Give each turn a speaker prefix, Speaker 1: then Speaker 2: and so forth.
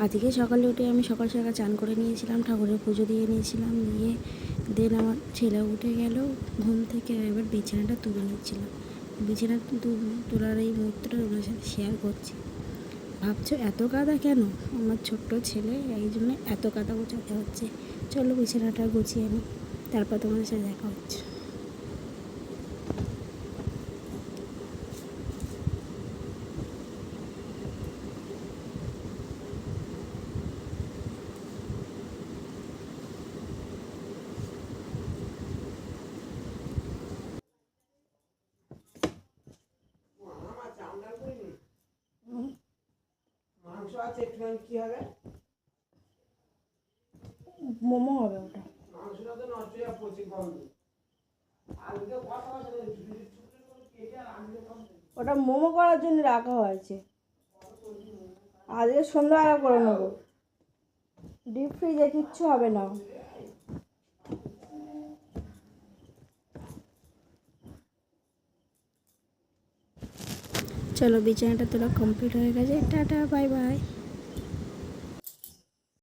Speaker 1: আজকে সকালে উঠে আমি সকাল সকাল চান করে নিয়েছিলাম, ঠাকুরের পুজো দিয়ে নিয়েছিলাম, দিয়ে দেন আমার ছেলে উঠে গেল ঘুম থেকে। এবার বিছানাটা তুলে নিচ্ছিলাম। বিছানা তোলার এই মুহূর্তটা ওনার সাথে শেয়ার করছি। ভাবছো এত কাদা কেন? আমার ছোট্ট ছেলে, এই জন্য এত কাদা গোছাতে হচ্ছে। চলো বিছানাটা গুছিয়ে নিই, তারপর তোমাদের সাথে দেখা হচ্ছে।
Speaker 2: মাংস আছে একটুখানি, কি হবে?
Speaker 1: মোমো হবে ওটা।
Speaker 2: মাংসটা তো নষ্ট হয়ে পচে গন্ধ। আলুকে কথা আছে, কেটে আর আলুকে
Speaker 1: ওটা মোমো করার জন্য রাখা হয়েছে, আজকে সন্ধ্যাবেলা করে নেবো। ডিপ ফ্রিজে কিচ্ছু হবে না। চলো বিছানাটা তোলা কমপ্লিট হয়ে গেছে। Tata, bye bye.